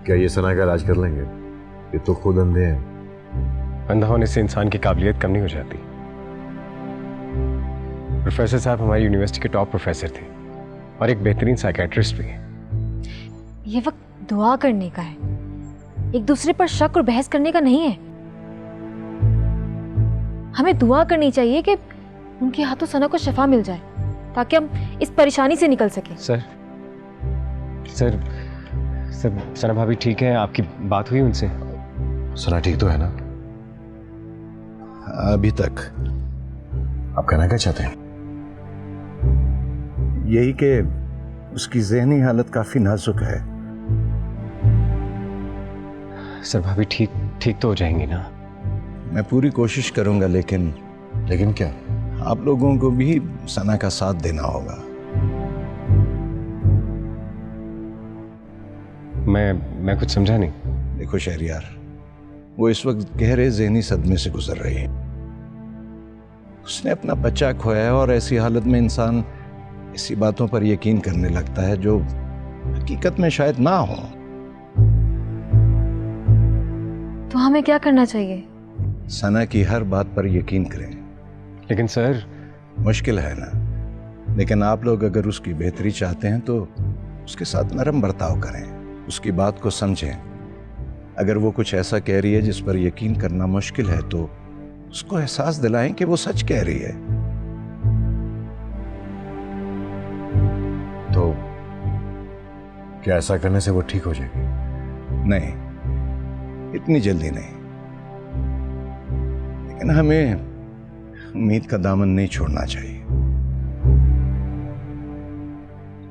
क्या ये सना का इलाज कर लेंगे? ये तो खुद अंधे हैं। अंधा होने से इंसान की काबिलियत कम नहीं हो जाती। प्रोफेसर साहब हमारी यूनिवर्सिटी के टॉप प्रोफेसर थे और एक बेहतरीन साइकेट्रिस्ट भी। ये वक्त दुआ करने का है, एक दूसरे पर शक और बहस करने का नहीं है। हमें दुआ करनी चाहिए कि उनके हाथों सना को शिफा मिल जाए ताकि हम इस परेशानी से निकल सकें। सर सना भाभी ठीक है? आपकी बात हुई उनसे? सना ठीक तो है ना अभी तक? आप कहना क्या चाहते हैं? यही कि उसकी ज़हनी हालत काफी नाजुक है। सर भाभी ठीक तो हो जाएंगी ना? मैं पूरी कोशिश करूंगा, लेकिन क्या? आप लोगों को भी सना का साथ देना होगा। मैं कुछ समझा नहीं। देखो शहरियार, वो इस वक्त गहरे ज़हनी सदमे से गुजर रही है। उसने अपना बच्चा खोया है और ऐसी हालत में इंसान ऐसी बातों पर यकीन करने लगता है जो हकीकत में शायद ना हो। तो हमें क्या करना चाहिए? सना की हर बात पर यकीन करें। लेकिन सर, मुश्किल है ना, लेकिन आप लोग अगर उसकी बेहतरी चाहते हैं तो उसके साथ नरम बर्ताव करें, उसकी बात को समझें। अगर वो कुछ ऐसा कह रही है जिस पर यकीन करना मुश्किल है तो उसको एहसास दिलाएं कि वो सच कह रही है। तो क्या ऐसा करने से वो ठीक हो जाएगी? नहीं, इतनी जल्दी नहीं, लेकिन हमें उम्मीद का दामन नहीं छोड़ना चाहिए।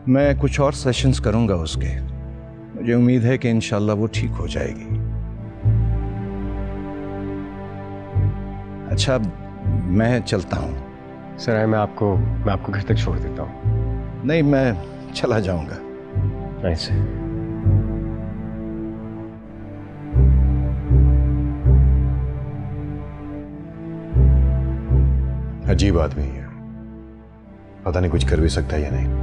मैं कुछ और सेशंस करूंगा उसके, मुझे उम्मीद है कि इंशाल्लाह वो ठीक हो जाएगी। अच्छा, मैं चलता हूं। सर मैं आपको घर तक छोड़ देता हूँ। नहीं, मैं चला जाऊंगा। ऐसे अजीब आदमी है, पता नहीं कुछ कर भी सकता है या नहीं।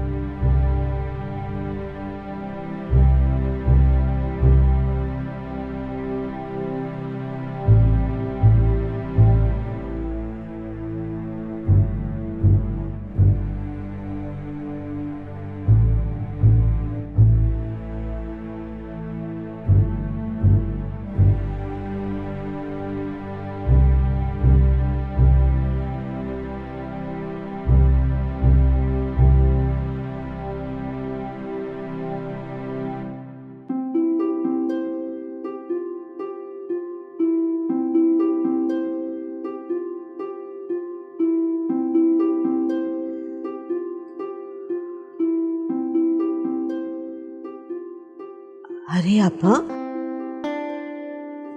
अरे अम्मा,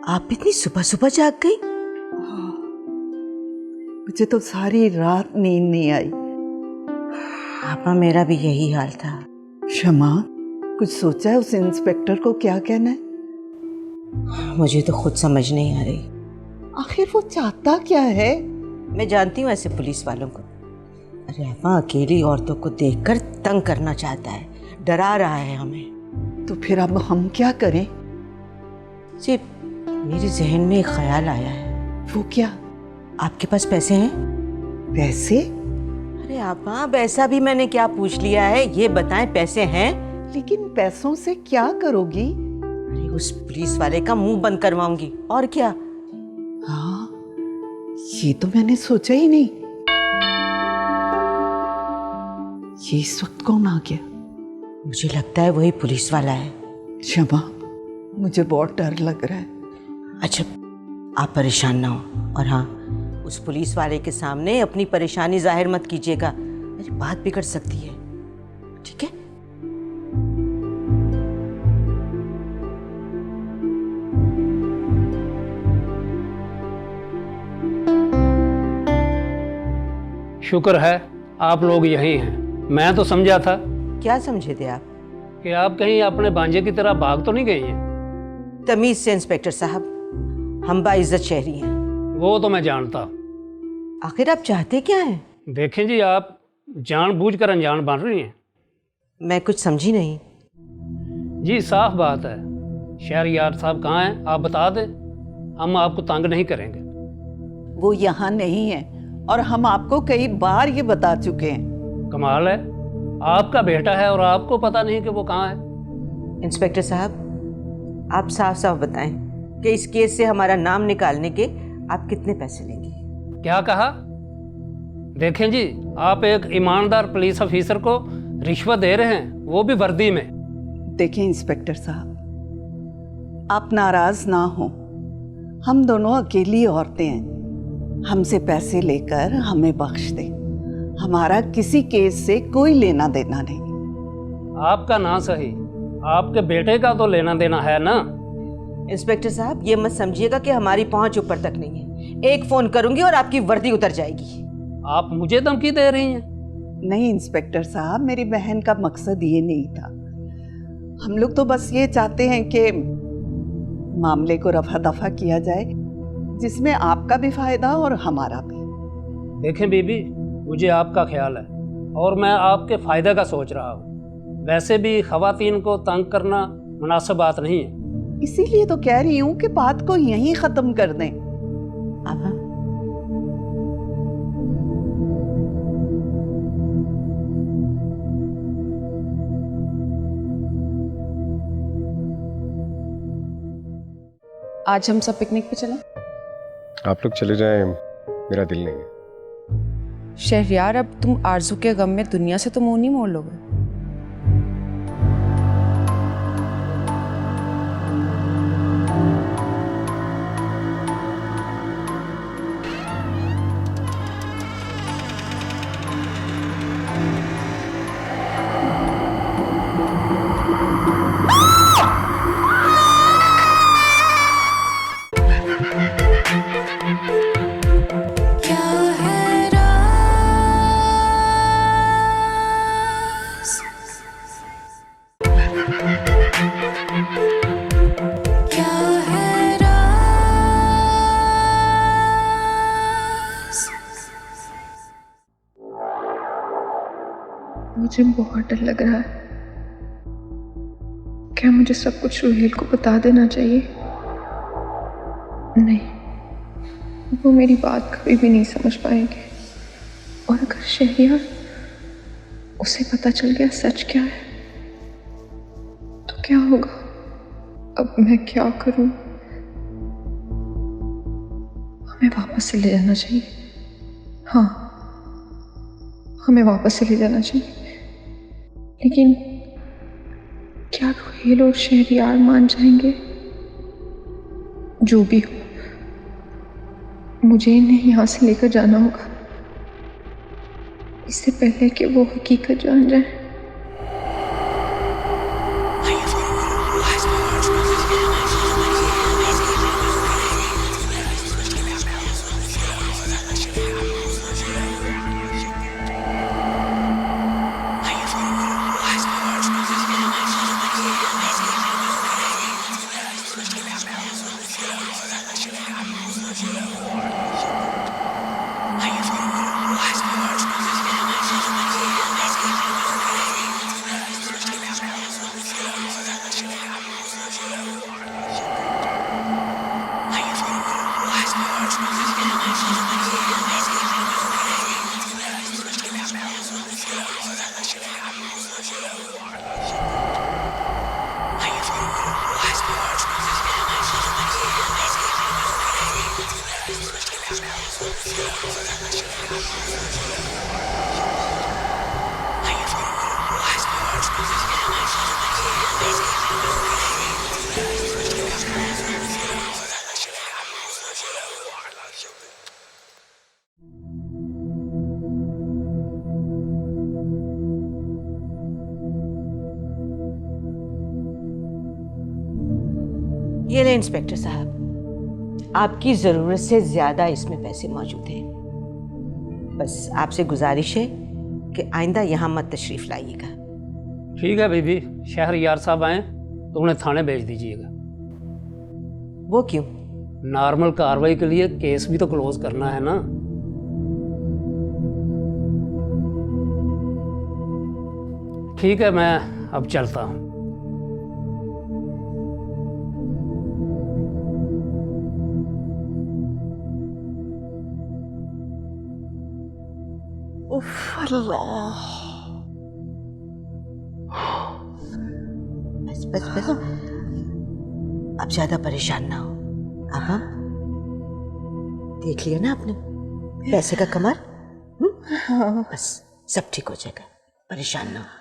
आप इतनी सुबह सुबह जाग गई? मुझे तो सारी रात नींद नहीं आई। अम्मा मेरा भी यही हाल था। शमा, कुछ सोचा है उस इंस्पेक्टर को क्या कहना है? मुझे तो खुद समझ नहीं आ रही। आखिर वो चाहता क्या है? मैं जानती हूँ ऐसे पुलिस वालों को। अरे अम्मा, अकेली औरतों को देखकर तंग करना चाहता है, डरा रहा है हमें। तो फिर अब हम क्या करें? सिर्फ मेरे जहन में एक ख्याल आया है। वो क्या? आपके पास पैसे हैं? पैसे? अरे अम्मा, पैसा भी मैंने क्या पूछ लिया है, ये बताएं पैसे हैं? लेकिन पैसों से क्या करोगी? अरे उस पुलिस वाले का मुंह बंद करवाऊंगी, और क्या। हाँ, ये तो मैंने सोचा ही नहीं। ये इस वक्त कौन आ गया? मुझे लगता है वही पुलिस वाला है। शमा, मुझे बहुत डर लग रहा है। अच्छा, आप परेशान ना हो, और हाँ, उस पुलिस वाले के सामने अपनी परेशानी जाहिर मत कीजिएगा, मेरी बात बिगड़ सकती है, ठीक है? शुक्र है आप लोग यहीं हैं। मैं तो समझा था। क्या समझे थे आप? कि आप कहीं अपने भांजे की तरह भाग तो नहीं गई हैं? तमीज से इंस्पेक्टर साहब, हम बाइज्जत शहरी हैं। वो तो मैं जानता। आखिर आप चाहते क्या हैं? देखें जी, आप जानबूझकर अनजान बन रही हैं। मैं कुछ समझी नहीं। जी साफ बात है, शहरयार साहब कहाँ हैं आप बता दें, हम आपको तंग नहीं करेंगे। वो यहाँ नहीं है और हम आपको कई बार ये बता चुके हैं। कमाल है, आपका बेटा है और आपको पता नहीं कि वो कहाँ है। इंस्पेक्टर साहब, आप साफ साफ बताएं कि इस केस से हमारा नाम निकालने के आप कितने पैसे लेंगे? क्या कहा? देखें जी, आप एक ईमानदार पुलिस ऑफिसर को रिश्वत दे रहे हैं, वो भी वर्दी में। देखिए इंस्पेक्टर साहब, आप नाराज ना हो, हम दोनों अकेली औरतें हैं। हमसे पैसे लेकर हमें बख्श दें, हमारा किसी केस से कोई लेना देना नहीं। आपका ना सही, आपके बेटे का तो लेना देना है ना। इंस्पेक्टर साहब, ये मत समझिएगा कि हमारी पहुंच ऊपर तक नहीं है। एक फोन करूंगी और आपकी वर्दी उतर जाएगी। आप मुझे धमकी दे रही हैं? नहीं इंस्पेक्टर साहब, मेरी बहन का मकसद ये नहीं था। हम लोग तो बस ये चाहते हैं कि मामले को रफा दफा किया जाए, जिसमें आपका भी फायदा और हमारा भी। देखें बीबी, मुझे आपका ख्याल है और मैं आपके फायदे का सोच रहा हूँ। वैसे भी खवातीन को तंग करना मुनासिब बात नहीं है। इसीलिए तो कह रही हूँ कि बात को यहीं खत्म कर दें। अब आज हम सब पिकनिक पे चलें? आप लोग चले जाएं, मेरा दिल नहीं है। शहरयार, अब तुम आरजू के गम में दुनिया से तो मुंह नहीं मोड़ लोगे। मुझे बहुत डर लग रहा है। क्या मुझे सब कुछ रुहेल को बता देना चाहिए? नहीं, वो मेरी बात कभी भी नहीं समझ पाएंगे। और अगर शहरयार उसे पता चल गया सच क्या है तो क्या होगा? अब मैं क्या करूं? हमें वापस से ले जाना चाहिए। हाँ, हमें वापस से ले जाना चाहिए। लेकिन क्या रुहेल और शहरयार मान जाएंगे? जो भी हो, मुझे इन्हें यहाँ से लेकर जाना होगा, इससे पहले कि वो हकीकत जान जाए। ये ले इंस्पेक्टर साहब, आपकी ज़रूरत से ज़्यादा इसमें पैसे मौजूद हैं। बस आपसे गुजारिश है कि आइंदा यहाँ मत तशरीफ़ लाइएगा। ठीक है बीबी, शहरयार साहब आए तो उन्हें थाने भेज दीजिएगा। वो क्यों? नॉर्मल कार्रवाई के लिए केस भी तो क्लोज करना है ना। ठीक है, मैं अब चलता हूँ। उफ, अल्लाह। बस बस बस, अब ज्यादा परेशान ना हो। हाँ, देख लिया ना आपने पैसे का कमर। बस सब ठीक हो जाएगा, परेशान ना हो।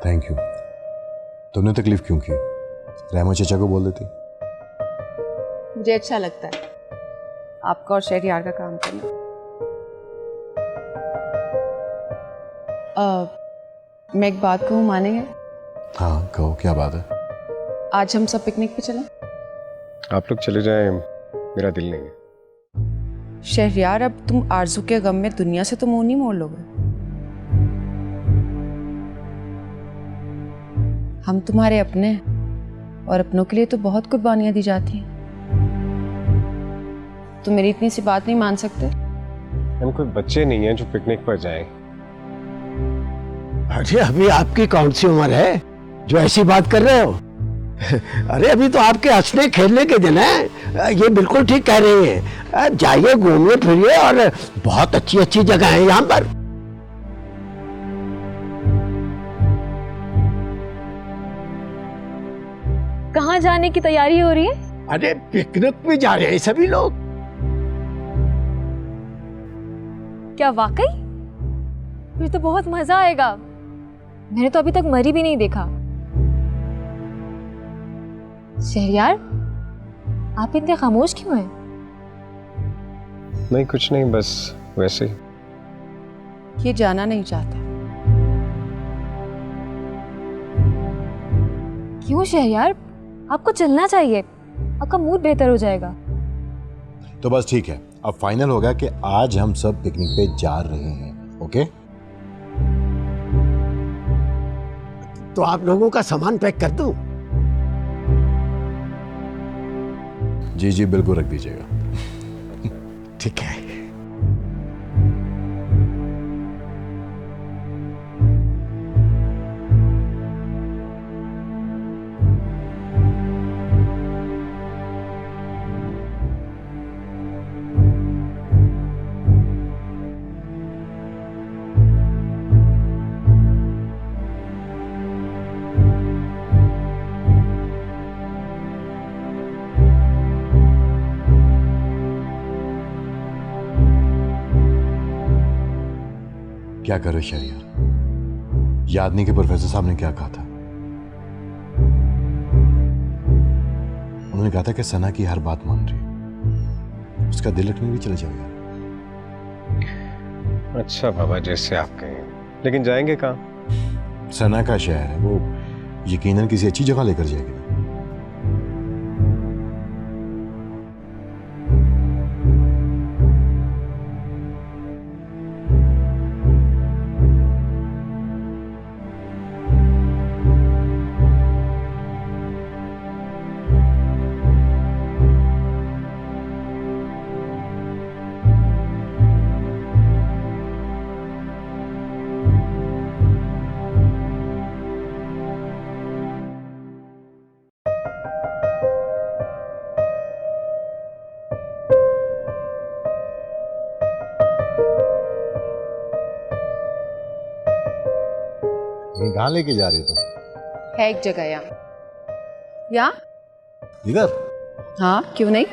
Thank you. तुमने तकलीफ क्यों की? रहमा चचा को बोल देती। मुझे अच्छा लगता है आपका और शहरयार का काम करना। मैं एक बात कहूँ, मानेंगे? हाँ कहो, क्या बात है? आज हम सब पिकनिक पे चलें? आप लोग चले जाएं, मेरा दिल नहीं है। शहरयार, अब तुम आरजू के गम में दुनिया से तो मुंह नहीं मोड़ लोगे। हम तुम्हारे अपने हैं और अपनों के लिए तो बहुत कुर्बानियां दी जाती हैं। तुम मेरी इतनी सी बात नहीं मान सकते? हम कोई बच्चे नहीं हैं जो पिकनिक पर जाएं। अरे अभी आपकी कौन सी उम्र है जो ऐसी बात कर रहे हो? अरे अभी तो आपके हंसने खेलने के दिन है। ये बिल्कुल ठीक कह रही हैं। जाइए, घूमिए फिरिए, और बहुत अच्छी अच्छी जगह है यहाँ पर। कहाँ जाने की तैयारी हो रही है? अरे पिकनिक पे जा रहे हैं सभी लोग। क्या वाकई? फिर तो बहुत मजा आएगा। मैंने तो अभी तक मरी भी नहीं देखा। शहरयार, आप इतने खामोश क्यों हैं? नहीं कुछ नहीं, बस वैसे ही। ये जाना नहीं चाहता। क्यों शहरयार? आपको चलना चाहिए, आपका मूड बेहतर हो जाएगा। तो बस ठीक है, अब फाइनल हो गया कि आज हम सब पिकनिक पे जा रहे हैं। ओके? तो आप लोगों का सामान पैक कर दूं? जी जी बिल्कुल, रख दीजिएगा। ठीक है। क्या करो शहरयार, याद नहीं कि प्रोफेसर साहब ने क्या कहा था? उन्होंने कहा था कि सना की हर बात मान रही है, उसका दिल रखने भी चले जाएगा। अच्छा बाबा, जैसे आप कहें, लेकिन जाएंगे कहाँ? सना का शहर है, वो यकीनन किसी अच्छी जगह लेकर जाएगी। कहीं कहाँ लेके जा रही हो तुम? है एक जगह यहाँ। यहाँ? इधर? हाँ, क्यों नहीं?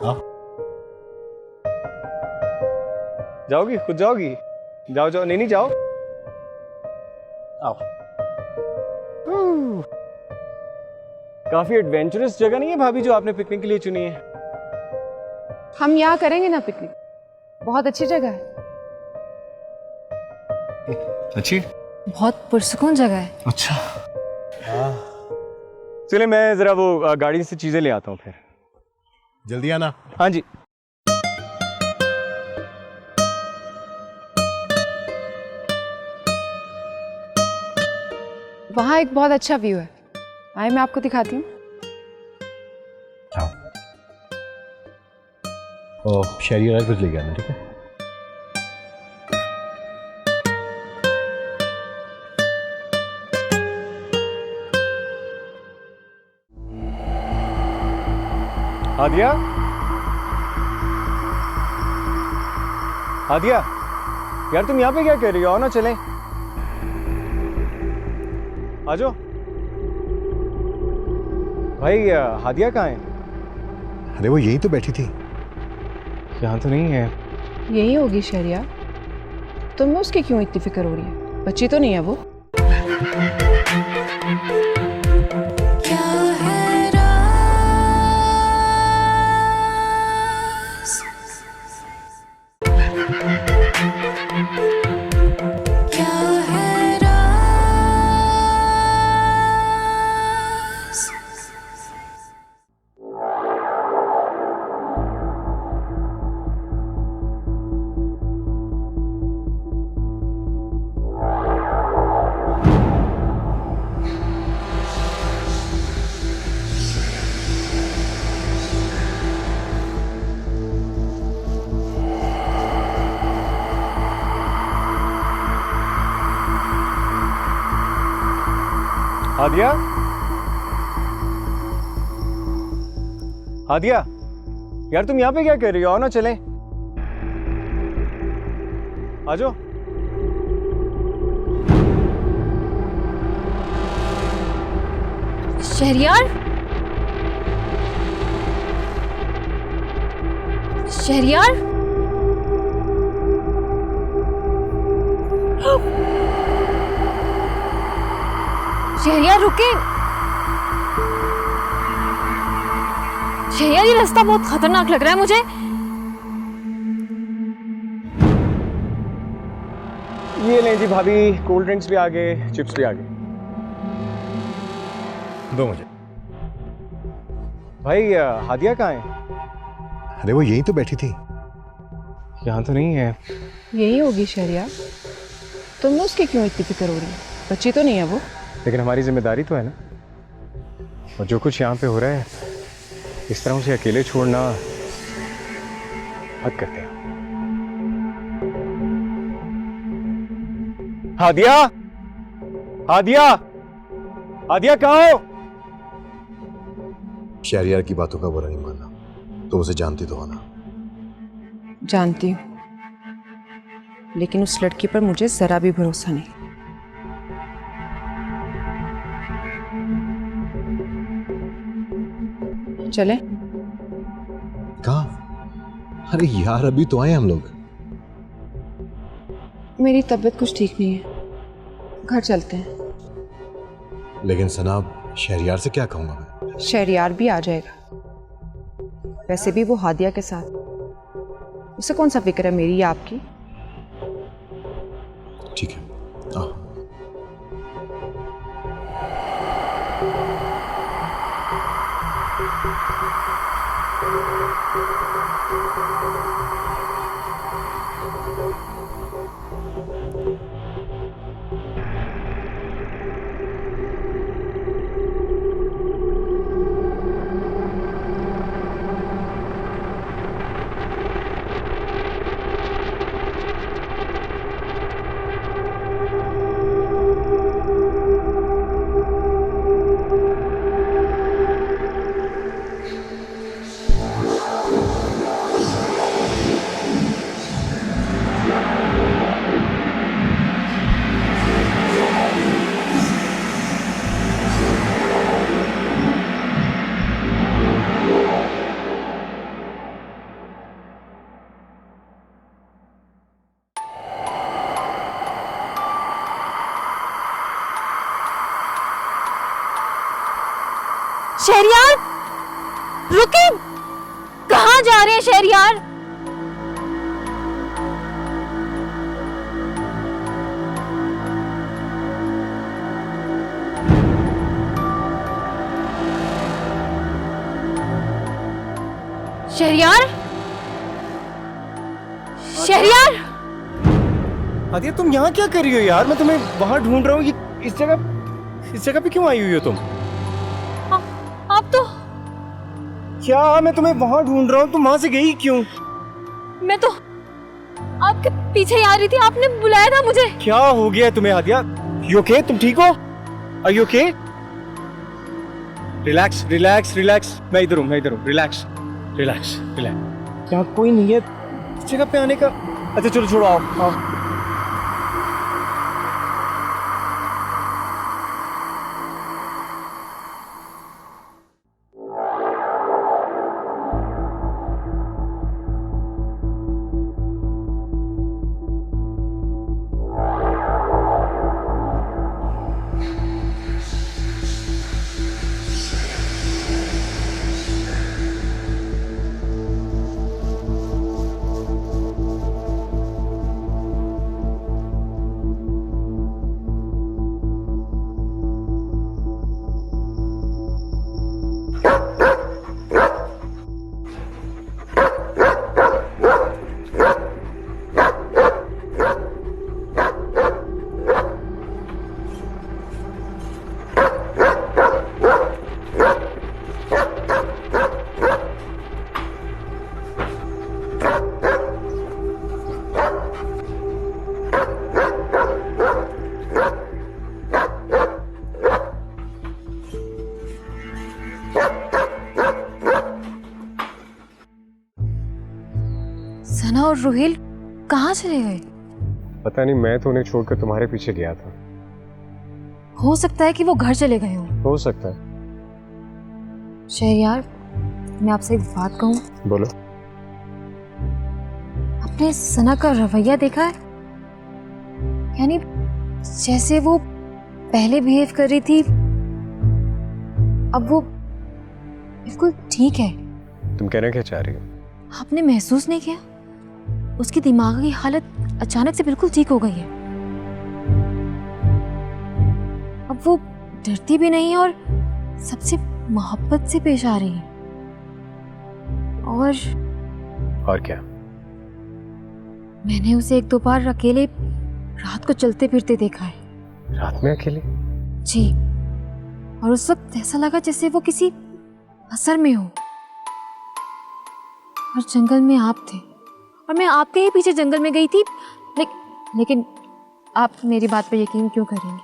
हाँ। जाओगी? खुद जाओगी? जाओ जाओ, नहीं जाओ। आओ। काफी एडवेंचरस जगह नहीं है भाभी जो आपने पिकनिक के लिए चुनी है? हम यहाँ करेंगे ना पिकनिक, बहुत अच्छी जगह है। अच्छी? बहुत पुरसकून जगह है। अच्छा। चलिए मैं जरा वो गाड़ी से चीजें ले आता हूँ फिर। जल्दी आना। हाँ जी। वहाँ एक बहुत अच्छा व्यू है, आए मैं आपको दिखाती हूँ। ओ शहरियार कुछ ले आना, ठीक है? हादिया? हादिया, यार तुम यहाँ पे क्या कर रही हो? आओ ना चलें। आ जाओ। भाई हादिया कहाँ है? अरे वो यहीं तो बैठी थी। यहाँ तो नहीं है। यही होगी शहरिया। तुम्हें उसकी क्यों इतनी फिक्र हो रही है? बच्ची तो नहीं है वो? हादिया? हादिया, यार तुम यहाँ पे क्या कर रही हो? आओ ना चलें। आ जाओ। शहरियार? शहरियार? शहरियार रुके। शहरियार ये रास्ता बहुत खतरनाक लग रहा है मुझे। ये लें जी भाभी, कोल्ड ड्रिंक्स भी आ गए, चिप्स भी आ गए। दो मुझे। भाई हादिया कहाँ है? अरे वो यहीं तो बैठी थी। यहाँ तो नहीं है। यही होगी शहरिया। तुम्हें उसकी क्यों इतनी फिक्र हो रही है? बच्ची तो नहीं है वो? लेकिन हमारी जिम्मेदारी तो है ना, और जो कुछ यहाँ पे हो रहा है इस तरह उसे अकेले छोड़ना हद करते हैं। हादिया? हादिया? हादिया कहाँ हो? शहरियार की बातों का बुरा नहीं मानना, तुम उसे जानती तो हो ना? जानती हूँ, लेकिन उस लड़की पर मुझे जरा भी भरोसा नहीं। चले? कहाँ? अरे यार अभी तो आए हम लोग। मेरी तबीयत कुछ ठीक नहीं है, घर चलते हैं। लेकिन सनाब, शहरियार से क्या कहूँगा मैं? शहरियार भी आ जाएगा। वैसे भी वो हादिया के साथ, उसे कौन सा फिक्र है, मेरी या आपकी? ठीक है, आओ। शहरयार, रुके! कहाँ जा रहे हैं शहरयार? शहरयार, शहरयार! आदिया तुम यहाँ क्या कर रही हो यार? मैं तुम्हें वहां ढूंढ रहा हूँ। ये इस जगह पे क्यों आई हुई हो तुम? आप तो क्या? मैं तुम्हें वहां ढूंढ रहा हूँ, तुम वहां से गई क्यों? मैं तो आपके पीछे ही आ रही थी, आपने बुलाया था मुझे। क्या हो गया तुम्हें आदिया? You okay? तुम ठीक हो? Are you okay? Relax relax relax. मैं इधर हूँ रिलैक्स रिलैक्स रिलैक्स। यहाँ कोई नहीं है इस जगह पे आने का। अच्छा चलो छोड़ो, आओ आओ। सना और रोहिल कहाँ चले गए? पता नहीं, मैं तो उन्हें छोड़कर तुम्हारे पीछे गया था। हो सकता है कि वो घर चले गए हों। हो सकता है। शहरयार, मैं आपसे एक बात कहूँ? बोलो। आपने सना का रवैया देखा है? यानी जैसे वो पहले बिहेव कर रही थी, अब वो बिल्कुल ठीक है। तुम कहना क्या चाह रही हो? आपने महसूस नहीं किया? उसकी दिमाग की हालत अचानक से बिल्कुल ठीक हो गई है। अब वो डरती भी नहीं और सबसे मोहब्बत से पेश आ रही है। और क्या? मैंने उसे एक दो बार अकेले रात को चलते फिरते देखा है। रात में अकेले? जी, और उस वक्त ऐसा लगा जैसे वो किसी असर में हो। और जंगल में आप थे और मैं आपके ही पीछे जंगल में गई थी। लेकिन आप मेरी बात पर यकीन क्यों करेंगे?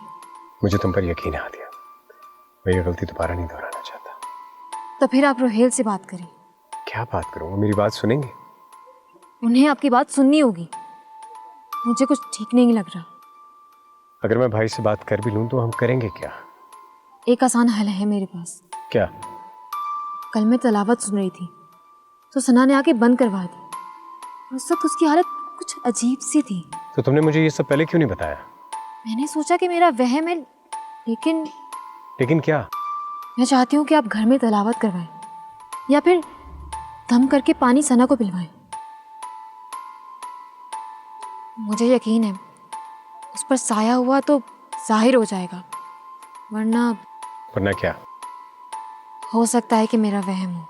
मुझे तुम पर यकीन है आदिया। मैं ये गलती दोबारा नहीं दोहराना चाहता। तो फिर आप रोहेल से बात करें। क्या बात करूं? वो मेरी बात सुनेंगे? उन्हें आपकी बात सुननी होगी। मुझे कुछ ठीक नहीं लग रहा। अगर मैं भाई से बात कर भी लूं तो हम करेंगे क्या? एक आसान हल है मेरे पास। क्या? कल मैं तलावत सुन रही थी तो सना ने आके बंद करवा दी। उस वक्त उसकी हालत कुछ अजीब सी थी। तो तुमने मुझे ये सब पहले क्यों नहीं बताया? मैंने सोचा कि मेरा वहम है, लेकिन क्या? मैं चाहती हूँ कि आप घर में तलावत करवाएं या फिर दम करके पानी सना को पिलवाएं। मुझे यकीन है उस पर साया हुआ तो जाहिर हो जाएगा, वरना क्या? हो सकता है कि मेरा वहम हो।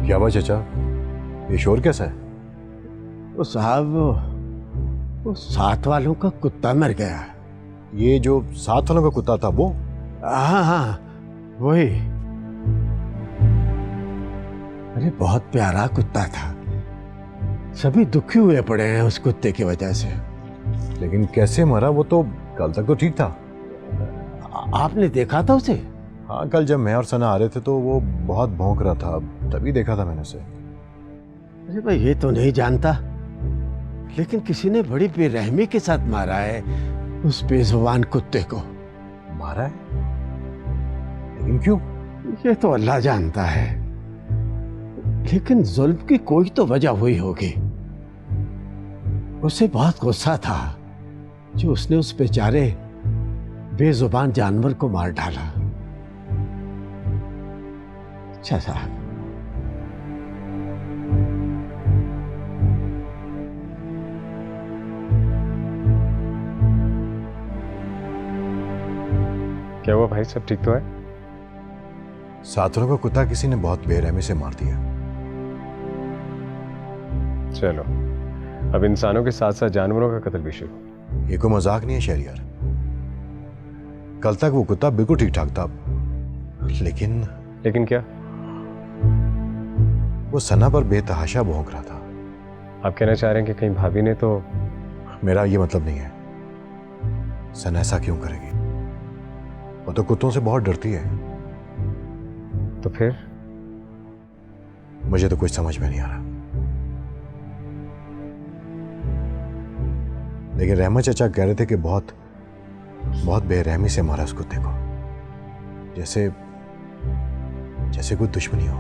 क्या हुआ चाचा, ये शोर कैसा है? वो साहब वो साथ वालों का कुत्ता मर गया। ये जो साथ वालों का कुत्ता था वो? हाँ हाँ वही। अरे बहुत प्यारा कुत्ता था, सभी दुखी हुए पड़े हैं उस कुत्ते की वजह से। लेकिन कैसे मरा? वो तो कल तक तो ठीक था। आपने देखा था उसे? हाँ, कल जब मैं और सना आ रहे थे तो वो बहुत भौंक रहा था, तभी देखा था मैंने उसे। अरे भाई ये तो नहीं जानता, लेकिन किसी ने बड़ी बेरहमी के साथ मारा है उस बेजुबान कुत्ते को। मारा है? लेकिन क्यों? ये तो अल्लाह जानता है, लेकिन जुल्म की कोई तो वजह हुई होगी। उसे बहुत गुस्सा था जो उसने उस बेचारे बेजुबान जानवर को मार डाला। अच्छा साहब, क्या हुआ भाई, सब ठीक तो है? साथ वालों का कुत्ता किसी ने बहुत बेरहमी से मार दिया। चलो, अब इंसानों के साथ साथ जानवरों का कत्ल भी शुरू। ये कोई मजाक नहीं है शहरियार। कल तक वो कुत्ता बिल्कुल ठीक ठाक था, लेकिन क्या? वो सना पर बेतहाशा भौंक रहा था। आप कहना चाह रहे हैं कि कहीं भाभी ने तो? मेरा ये मतलब नहीं है। सना ऐसा क्यों करेगी? वो तो कुत्तों से बहुत डरती है। तो फिर? मुझे तो कुछ समझ में नहीं आ रहा। लेकिन रहमत चाचा कह रहे थे कि बहुत बेरहमी से मारा उस कुत्ते को, जैसे कोई दुश्मनी हो।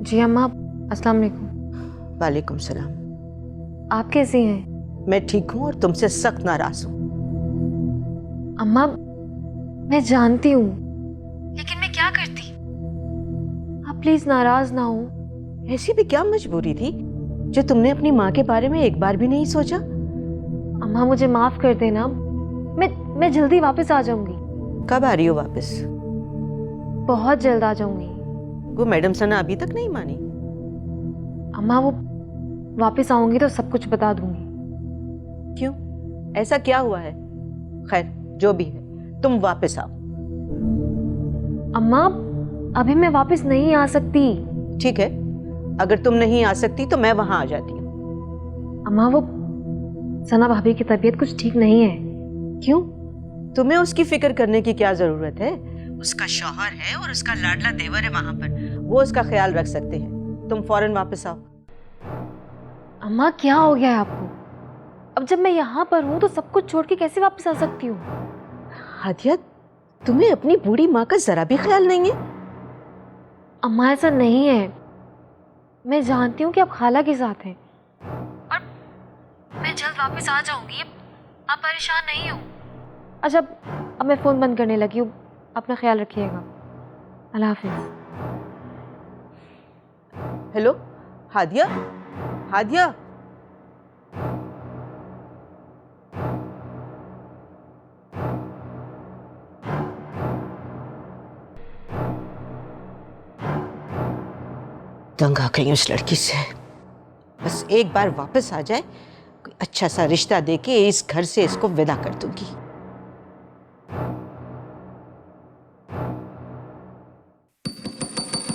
जी अम्मा, अस्सलाम वालेकुम। वालेकुम सलाम। आप कैसी हैं? मैं ठीक हूँ और तुमसे सख्त नाराज हूँ। अम्मा मैं जानती हूँ, लेकिन मैं क्या करती? आप प्लीज नाराज ना हो। ऐसी भी क्या मजबूरी थी जो तुमने अपनी माँ के बारे में एक बार भी नहीं सोचा? अम्मा मुझे माफ कर देना, मैं जल्दी वापस आ जाऊंगी। कब आ रही हो वापस? बहुत जल्द आ जाऊंगी। वो मैडम सना अभी तक नहीं मानी? अम्मा वो वापस आऊंगी तो सब कुछ बता दूंगी। क्यों, ऐसा क्या हुआ है? खैर जो भी है, तुम वापस आओ। अम्मा अभी मैं वापस नहीं आ सकती। ठीक है, अगर तुम नहीं आ सकती तो मैं वहां आ जाती हूँ। अम्मा वो सना भाभी की तबीयत कुछ ठीक नहीं है। क्यों? तुम्हें उसकी फिक्र करने की क्या जरूरत है? उसका शौहर है और उसका लाडला देवर है वहां पर, वो उसका ख्याल रख सकते हैं। तुम फौरन वापस आओ। अम्मा क्या हो गया है आपको? अब जब मैं यहाँ पर हूँ तो सब कुछ छोड़ के कैसे वापस आ सकती हूँ? हादिया, तुम्हें अपनी बूढ़ी माँ का जरा भी ख्याल नहीं है? अम्मा ऐसा नहीं है, मैं जानती हूँ कि आप खाला के साथ हैं और मैं जल्द वापस आ जाऊंगी। आप परेशान नहीं हो। अच्छा अब मैं फोन बंद करने लगी हूँ, अपना ख्याल रखिएगा। अल्लाह हाफिज़। हेलो हादिया, हादिया। तंग आ गई उस लड़की से। बस एक बार वापस आ जाए, कोई अच्छा सा रिश्ता देके इस घर से इसको विदा कर दूंगी।